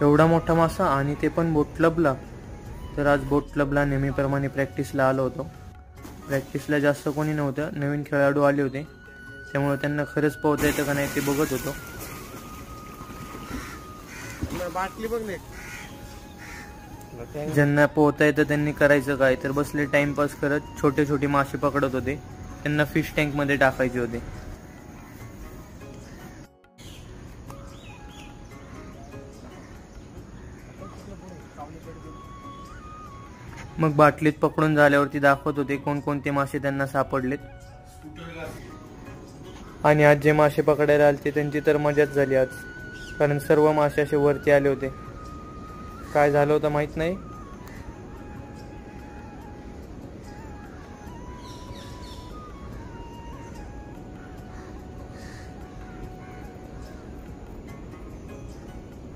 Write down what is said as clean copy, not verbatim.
एवढा मोठा मासा आणि ते पण बोट क्लबला. तर आज बोट क्लबला नेहमीप्रमाणे प्रॅक्टिसला आलो होतो. प्रॅक्टिसला जास्त कोणी नव्हतं, नवीन खेळाडू आले होते, त्यामुळे त्यांना खरंच पोहता येतं का नाही ते बघत होतो. ज्यांना पोहता येतं त्यांनी करायचं काय, तर बसले टाइमपास करत छोटे छोटे मासे पकडत होते. त्यांना फिश टँक मध्ये टाकायचे होते. मग बाटलीत पकडून झाल्यावरती दाखवत होते कोणकोणते मासे त्यांना सापडलेत. आणि आज जे मासे पकडायला आले त्यांची तर मजाच झाली आज, कारण सर्व मासे असे वरती आले होते. काय झालं होतं माहित नाही,